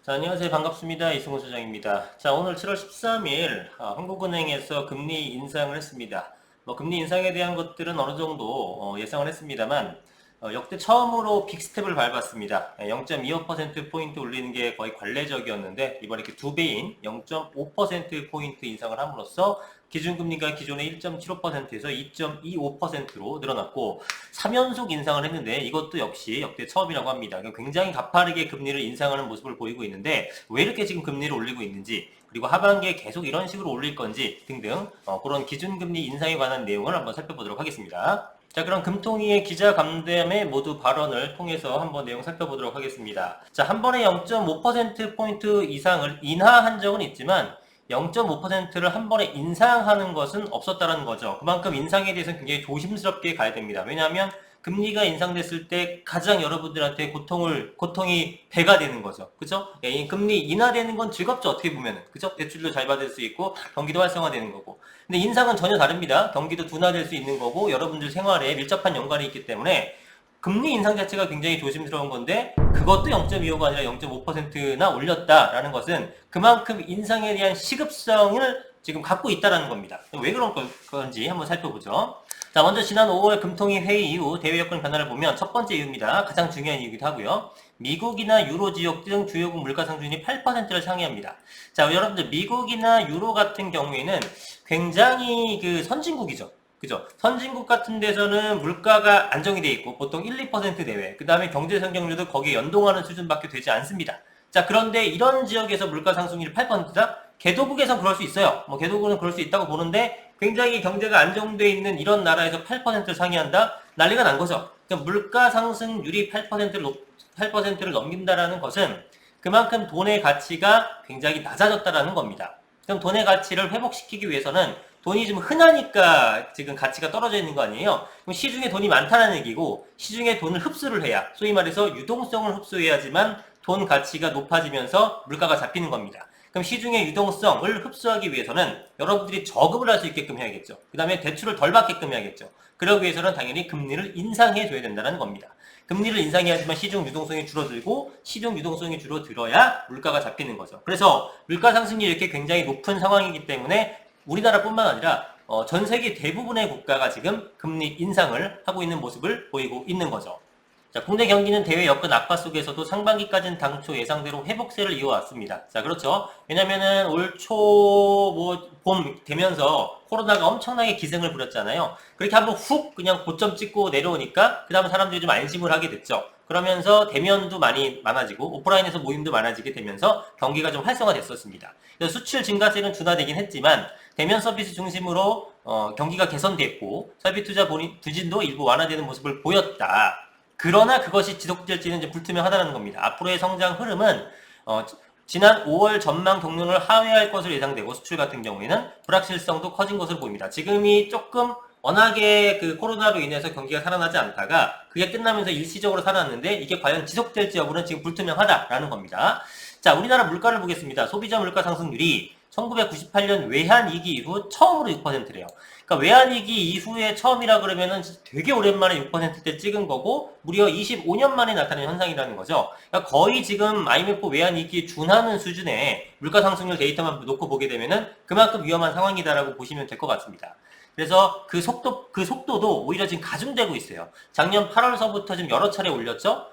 자, 안녕하세요. 반갑습니다. 이승훈 소장입니다. 자, 오늘 7월 13일 한국은행에서 금리 인상을 했습니다. 금리 인상에 대한 것들은 어느 정도 예상을 했습니다만 역대 처음으로 빅스텝을 밟았습니다. 0.25%포인트 올리는 게 거의 관례적이었는데 이번에 이렇게 두 배인 0.5%포인트 인상을 함으로써 기준금리가 기존의 1.75%에서 2.25%로 늘어났고 3연속 인상을 했는데 이것도 역시 역대 처음이라고 합니다. 굉장히 가파르게 금리를 인상하는 모습을 보이고 있는데 왜 이렇게 지금 금리를 올리고 있는지 그리고 하반기에 계속 이런 식으로 올릴 건지 등등 그런 기준금리 인상에 관한 내용을 한번 살펴보도록 하겠습니다. 자, 그럼 금통위의 기자간담회 모두 발언을 통해서 한번 내용 살펴보도록 하겠습니다. 자, 한 번에 0.5%포인트 이상을 인하한 적은 있지만 0.5%를 한 번에 인상하는 것은 없었다는 거죠. 그만큼 인상에 대해서는 굉장히 조심스럽게 가야 됩니다. 왜냐하면 금리가 인상됐을 때 가장 여러분들한테 고통이 배가 되는 거죠. 그죠? 이 금리 인하되는 건 즐겁죠. 어떻게 보면은. 그죠? 대출도 잘 받을 수 있고, 경기도 활성화되는 거고. 근데 인상은 전혀 다릅니다. 경기도 둔화될 수 있는 거고, 여러분들 생활에 밀접한 연관이 있기 때문에 금리 인상 자체가 굉장히 조심스러운 건데 그것도 0.25가 아니라 0.5%나 올렸다라는 것은 그만큼 인상에 대한 시급성을 지금 갖고 있다는 겁니다. 왜 그런 건지 한번 살펴보죠. 자, 먼저 지난 5월 금통위 회의 이후 대외 여건 변화를 보면 첫 번째 이유입니다. 가장 중요한 이유이기도 하고요. 미국이나 유로 지역 등 주요국 물가 상승률이 8%를 상회합니다. 자, 여러분들 미국이나 유로 같은 경우에는 굉장히 선진국이죠. 그죠? 선진국 같은 데서는 물가가 안정이 돼 있고 보통 1, 2% 내외, 그 다음에 경제 성장률도 거기에 연동하는 수준밖에 되지 않습니다. 자, 그런데 이런 지역에서 물가 상승률이 8%다? 개도국에선 그럴 수 있어요. 개도국은 그럴 수 있다고 보는데 굉장히 경제가 안정돼 있는 이런 나라에서 8%를 상회한다? 난리가 난 거죠. 그러니까 물가 상승률이 8%를 넘긴다라는 것은 그만큼 돈의 가치가 굉장히 낮아졌다라는 겁니다. 그럼 돈의 가치를 회복시키기 위해서는 돈이 좀 흔하니까 지금 가치가 떨어져 있는 거 아니에요? 그럼 시중에 돈이 많다는 얘기고 시중에 돈을 흡수를 해야 소위 말해서 유동성을 흡수해야지만 돈 가치가 높아지면서 물가가 잡히는 겁니다. 그럼 시중의 유동성을 흡수하기 위해서는 여러분들이 저금을 할 수 있게끔 해야겠죠. 그 다음에 대출을 덜 받게끔 해야겠죠. 그러기 위해서는 당연히 금리를 인상해 줘야 된다는 겁니다. 금리를 인상해야지만 시중 유동성이 줄어들고 시중 유동성이 줄어들어야 물가가 잡히는 거죠. 그래서 물가 상승률이 이렇게 굉장히 높은 상황이기 때문에 우리나라뿐만 아니라 전 세계 대부분의 국가가 지금 금리 인상을 하고 있는 모습을 보이고 있는 거죠. 자, 국내 경기는 대외 여건 악화 속에서도 상반기까지는 당초 예상대로 회복세를 이어왔습니다. 자, 그렇죠. 왜냐면은 올 초, 봄 되면서 코로나가 엄청나게 기승을 부렸잖아요. 그렇게 한번 훅 그냥 고점 찍고 내려오니까 그 다음에 사람들이 좀 안심을 하게 됐죠. 그러면서 대면도 많아지고 오프라인에서 모임도 많아지게 되면서 경기가 좀 활성화됐었습니다. 그래서 수출 증가세는 둔화되긴 했지만 대면 서비스 중심으로 경기가 개선됐고 설비 투자 부진도 일부 완화되는 모습을 보였다. 그러나 그것이 지속될지는 이제 불투명하다는 겁니다. 앞으로의 성장 흐름은 지난 5월 전망 경로를 하회할 것으로 예상되고 수출 같은 경우에는 불확실성도 커진 것으로 보입니다. 지금이 조금 워낙에 코로나로 인해서 경기가 살아나지 않다가 그게 끝나면서 일시적으로 살아났는데 이게 과연 지속될지 여부는 지금 불투명하다라는 겁니다. 자, 우리나라 물가를 보겠습니다. 소비자 물가 상승률이 1998년 외환위기 이후 처음으로 6%래요. 그러니까 외환위기 이후에 처음이라 그러면은 되게 오랜만에 6%대 찍은 거고 무려 25년 만에 나타난 현상이라는 거죠. 그러니까 거의 지금 IMF 외환위기에 준하는 수준의 물가 상승률 데이터만 놓고 보게 되면은 그만큼 위험한 상황이다라고 보시면 될 것 같습니다. 그래서 그 속도도 오히려 지금 가중되고 있어요. 작년 8월서부터 지금 여러 차례 올렸죠.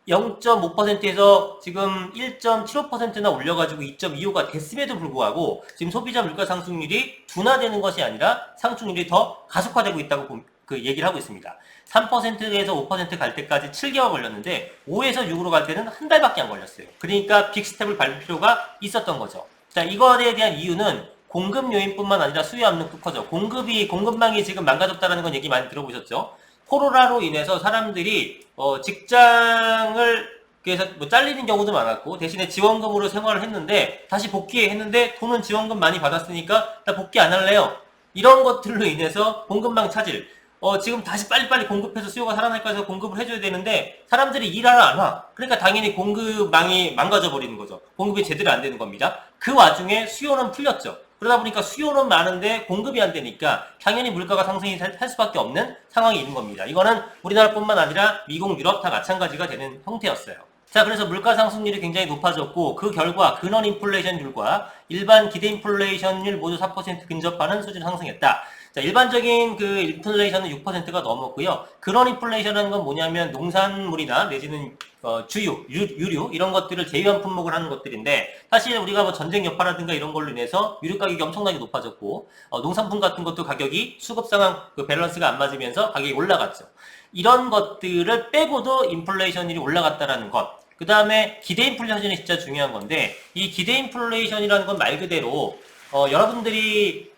0.5%에서 지금 1.75%나 올려가지고 2.25가 됐음에도 불구하고 지금 소비자 물가 상승률이 둔화되는 것이 아니라 상승률이 더 가속화되고 있다고 얘기를 하고 있습니다. 3%에서 5% 갈 때까지 7개월 걸렸는데 5에서 6으로 갈 때는 한 달밖에 안 걸렸어요. 그러니까 빅스텝을 밟을 필요가 있었던 거죠. 자, 이거에 대한 이유는 공급 요인뿐만 아니라 수요 압력도 커져. 공급망이 지금 망가졌다는 건 얘기 많이 들어보셨죠? 코로나로 인해서 사람들이 직장을 그래서 잘리는 경우도 많았고 대신에 지원금으로 생활을 했는데 다시 복귀했는데 돈은 지원금 많이 받았으니까 나 복귀 안 할래요. 이런 것들로 인해서 공급망 차질. 지금 다시 빨리빨리 공급해서 수요가 살아날까 해서 공급을 해줘야 되는데 사람들이 일하러 안 와. 그러니까 당연히 공급망이 망가져 버리는 거죠. 공급이 제대로 안 되는 겁니다. 그 와중에 수요는 풀렸죠. 그러다 보니까 수요는 많은데 공급이 안 되니까 당연히 물가가 상승이 할 수밖에 없는 상황이 있는 겁니다. 이거는 우리나라뿐만 아니라 미국, 유럽 다 마찬가지가 되는 형태였어요. 자, 그래서 물가 상승률이 굉장히 높아졌고 그 결과 근원 인플레이션율과 일반 기대 인플레이션율 모두 4% 근접하는 수준 상승했다. 자, 일반적인 그 인플레이션은 6%가 넘었고요. 근원 인플레이션은 건 뭐냐면 농산물이나 내지는 주유, 유류 이런 것들을 제휴한 품목을 하는 것들인데 사실 우리가 뭐 전쟁 여파라든가 이런 걸로 인해서 유류 가격이 엄청나게 높아졌고 농산품 같은 것도 가격이 수급 상황 그 밸런스가 안 맞으면서 가격이 올라갔죠. 이런 것들을 빼고도 인플레이션율이 올라갔다라는 것. 그 다음에 기대 인플레이션이 진짜 중요한 건데 이 기대 인플레이션이라는 건 말 그대로 여러분들이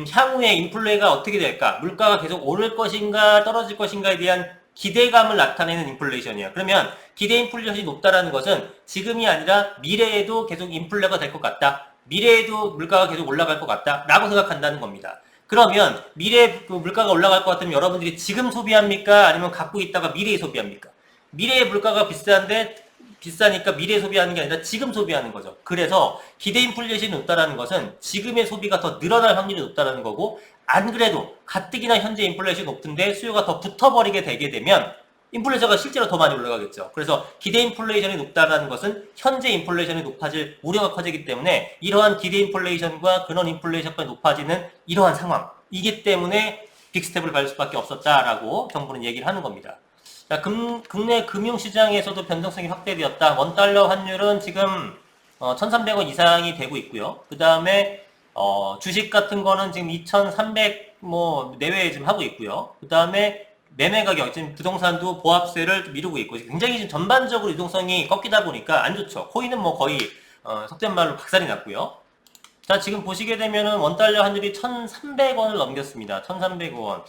향후에 인플레가 어떻게 될까? 물가가 계속 오를 것인가 떨어질 것인가에 대한 기대감을 나타내는 인플레이션이야. 그러면 기대 인플레이션이 높다라는 것은 지금이 아니라 미래에도 계속 인플레가 될 것 같다. 미래에도 물가가 계속 올라갈 것 같다. 라고 생각한다는 겁니다. 그러면 미래에 그 물가가 올라갈 것 같으면 여러분들이 지금 소비합니까? 아니면 갖고 있다가 미래에 소비합니까? 미래의 물가가 비싸니까 미래에 소비하는 게 아니라 지금 소비하는 거죠. 그래서 기대 인플레이션이 높다라는 것은 지금의 소비가 더 늘어날 확률이 높다라는 거고 안 그래도 가뜩이나 현재 인플레이션이 높은데 수요가 더 붙어버리게 되게 되면 인플레이션가 실제로 더 많이 올라가겠죠. 그래서 기대 인플레이션이 높다라는 것은 현재 인플레이션이 높아질 우려가 커지기 때문에 이러한 기대 인플레이션과 근원 인플레이션까지 높아지는 이러한 상황이기 때문에 빅스텝을 밟을 수밖에 없었다라고 정부는 얘기를 하는 겁니다. 자, 국내 금융시장에서도 변동성이 확대되었다. 원달러 환율은 지금 1,300원 이상이 되고 있고요. 그 다음에 주식 같은 거는 지금 2,300 뭐 내외에 지금 하고 있고요. 그 다음에 매매 가격, 지금 부동산도 보합세를 미루고 있고 굉장히 지금 전반적으로 유동성이 꺾이다 보니까 안 좋죠. 코인은 뭐 거의 속된 말로 박살이 났고요. 자, 지금 보시게 되면은 원달러 환율이 1,300원을 넘겼습니다. 1,300원.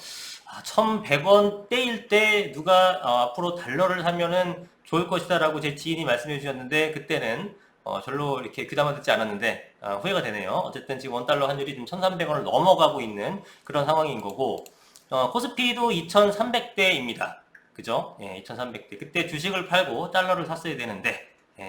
1,100원대일 때 누가 앞으로 달러를 사면은 좋을 것이다라고 제 지인이 말씀해 주셨는데 그때는 별로 이렇게 귀담아 듣지 않았는데 후회가 되네요. 어쨌든 지금 원달러 환율이 지금 1,300원을 넘어가고 있는 그런 상황인 거고 코스피도 2,300대입니다. 그죠? 예, 2,300대. 그때 주식을 팔고 달러를 샀어야 되는데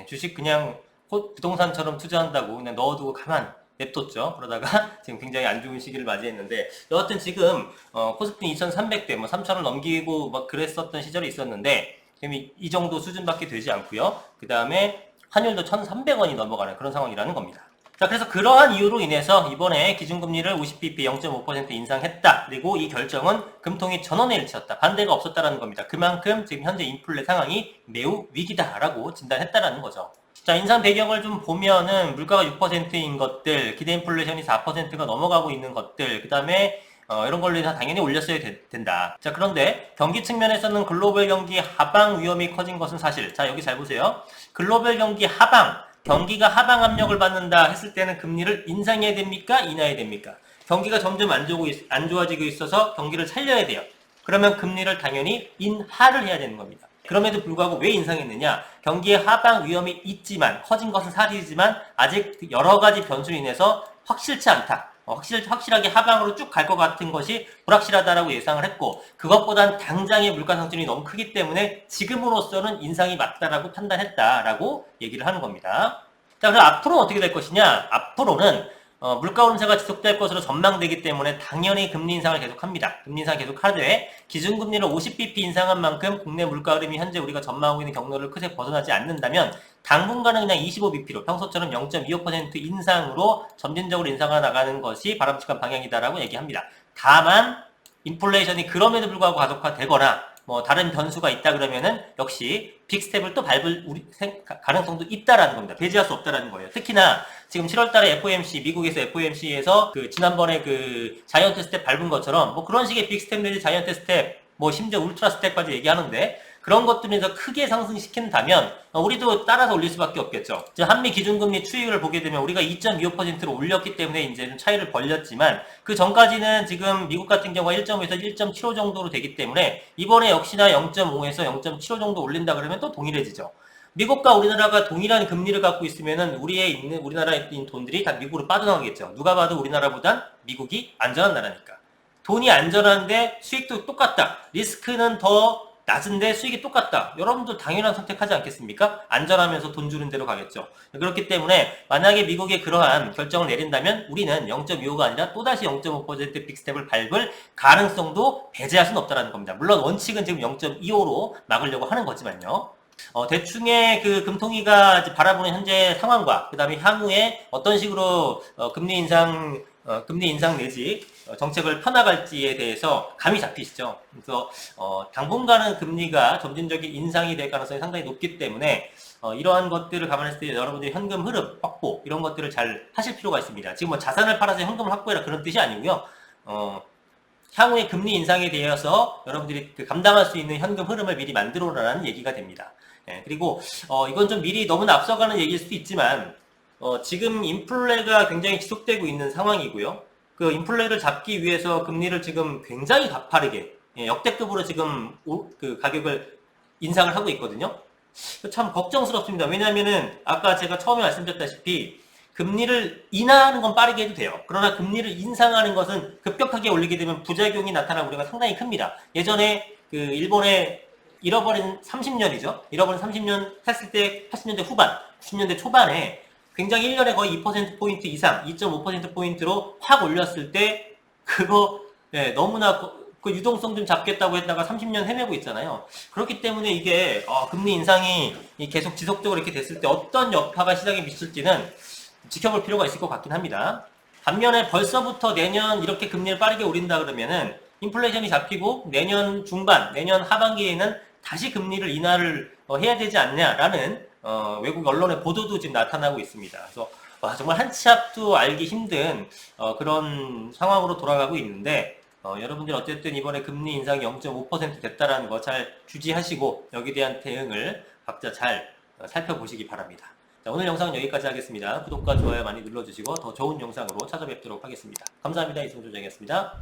주식 그냥 부동산처럼 투자한다고 그냥 넣어두고 가만 냅뒀죠. 그러다가 지금 굉장히 안 좋은 시기를 맞이했는데 여하튼 지금 코스피 2,300대 뭐 3,000을 넘기고 막 그랬었던 시절이 있었는데 지금 이 정도 수준밖에 되지 않고요. 그 다음에 환율도 1,300원이 넘어가는 그런 상황이라는 겁니다. 자, 그래서 그러한 이유로 인해서 이번에 기준금리를 50bp 0.5% 인상했다. 그리고 이 결정은 금통위 전원에 일치였다. 반대가 없었다라는 겁니다. 그만큼 지금 현재 인플레 상황이 매우 위기다라고 진단했다라는 거죠. 자, 인상 배경을 좀 보면은 물가가 6%인 것들, 기대 인플레이션이 4%가 넘어가고 있는 것들, 그 다음에 이런 걸로 인해서 당연히 올렸어야 된다. 자, 그런데 경기 측면에서는 글로벌 경기 하방 위험이 커진 것은 사실. 자, 여기 잘 보세요. 글로벌 경기 하방, 경기가 하방 압력을 받는다 했을 때는 금리를 인상해야 됩니까? 인하해야 됩니까? 경기가 점점 안 좋아지고 있어서 경기를 살려야 돼요. 그러면 금리를 당연히 인하를 해야 되는 겁니다. 그럼에도 불구하고 왜 인상했느냐? 경기의 하방 위험이 있지만 커진 것은 사실이지만 아직 여러 가지 변수로 인해서 확실치 않다. 확실하게 하방으로 쭉 갈 것 같은 것이 불확실하다라고 예상을 했고 그것보단 당장의 물가 상승이 너무 크기 때문에 지금으로서는 인상이 맞다라고 판단했다라고 얘기를 하는 겁니다. 자, 그럼 앞으로는 어떻게 될 것이냐? 앞으로는 물가 오름세가 지속될 것으로 전망되기 때문에 당연히 금리 인상을 계속합니다. 금리 인상 계속하되 기준금리를 50bp 인상한 만큼 국내 물가 흐름이 현재 우리가 전망하고 있는 경로를 크게 벗어나지 않는다면 당분간은 그냥 25bp로 평소처럼 0.25% 인상으로 점진적으로 인상해 나가는 것이 바람직한 방향이다라고 얘기합니다. 다만 인플레이션이 그럼에도 불구하고 가속화되거나 뭐 다른 변수가 있다 그러면은 역시 빅스텝을 또 밟을 가능성도 있다라는 겁니다. 배제할 수 없다라는 거예요. 특히나 지금 7월달에 FOMC 미국에서 FOMC에서 그 지난번에 그 자이언트 스텝 밟은 것처럼 뭐 그런 식의 빅스텝 내지 자이언트 스텝 뭐 심지어 울트라 스텝까지 얘기하는데 그런 것들에서 크게 상승시킨다면 우리도 따라서 올릴 수밖에 없겠죠. 한미 기준금리 추이를 보게 되면 우리가 2.25%로 올렸기 때문에 이제 좀 차이를 벌렸지만 그 전까지는 지금 미국 같은 경우가 1.5에서 1.75 정도로 되기 때문에 이번에 역시나 0.5에서 0.75 정도 올린다 그러면 또 동일해지죠. 미국과 우리나라가 동일한 금리를 갖고 있으면은 우리나라에 있는 돈들이 다 미국으로 빠져나가겠죠. 누가 봐도 우리나라보단 미국이 안전한 나라니까. 돈이 안전한데 수익도 똑같다. 리스크는 더 낮은데 수익이 똑같다. 여러분들 당연한 선택하지 않겠습니까? 안전하면서 돈 주는 대로 가겠죠. 그렇기 때문에 만약에 미국이 그러한 결정을 내린다면 우리는 0.25가 아니라 또다시 0.5% 빅스텝을 밟을 가능성도 배제할 수는 없다는 겁니다. 물론 원칙은 지금 0.25로 막으려고 하는 거지만요. 대충의 그 금통위가 이제 바라보는 현재 상황과 그다음에 향후에 어떤 식으로 금리 인상 내지 정책을 펴나갈지에 대해서 감이 잡히시죠. 그래서 당분간은 금리가 점진적인 인상이 될 가능성이 상당히 높기 때문에 이러한 것들을 감안했을 때 여러분들이 현금 흐름 확보 이런 것들을 잘 하실 필요가 있습니다. 지금 뭐 자산을 팔아서 현금을 확보해라 그런 뜻이 아니고요. 향후에 금리 인상에 대해서 여러분들이 그 감당할 수 있는 현금 흐름을 미리 만들어라는 얘기가 됩니다. 예, 그리고 이건 좀 미리 너무나 앞서가는 얘기일 수도 있지만 지금 인플레가 굉장히 지속되고 있는 상황이고요. 그 인플레를 잡기 위해서 금리를 지금 굉장히 가파르게 역대급으로 지금 그 가격을 인상을 하고 있거든요. 참 걱정스럽습니다. 왜냐하면은 아까 제가 처음에 말씀드렸다시피 금리를 인하하는 건 빠르게 해도 돼요. 그러나 금리를 인상하는 것은 급격하게 올리게 되면 부작용이 나타날 우려가 상당히 큽니다. 예전에 그 일본의 잃어버린 30년이죠. 잃어버린 30년 했을 때 80년대 후반, 90년대 초반에 굉장히 1년에 거의 2%포인트 이상, 2.5%포인트로 확 올렸을 때 그거 너무나 그 유동성 좀 잡겠다고 했다가 30년 헤매고 있잖아요. 그렇기 때문에 이게 금리 인상이 계속 지속적으로 이렇게 됐을 때 어떤 여파가 시장에 미칠지는 지켜볼 필요가 있을 것 같긴 합니다. 반면에 벌써부터 내년 이렇게 금리를 빠르게 올린다 그러면은 인플레이션이 잡히고 내년 중반, 내년 하반기에는 다시 금리를 인하를 해야 되지 않냐라는 외국 언론의 보도도 지금 나타나고 있습니다. 그래서 정말 한 치 앞도 알기 힘든 그런 상황으로 돌아가고 있는데 여러분들 어쨌든 이번에 금리 인상이 0.5% 됐다라는 거 잘 주지하시고 여기에 대한 대응을 각자 잘 살펴보시기 바랍니다. 자, 오늘 영상은 여기까지 하겠습니다. 구독과 좋아요 많이 눌러주시고 더 좋은 영상으로 찾아뵙도록 하겠습니다. 감사합니다. 이승조정이었습니다.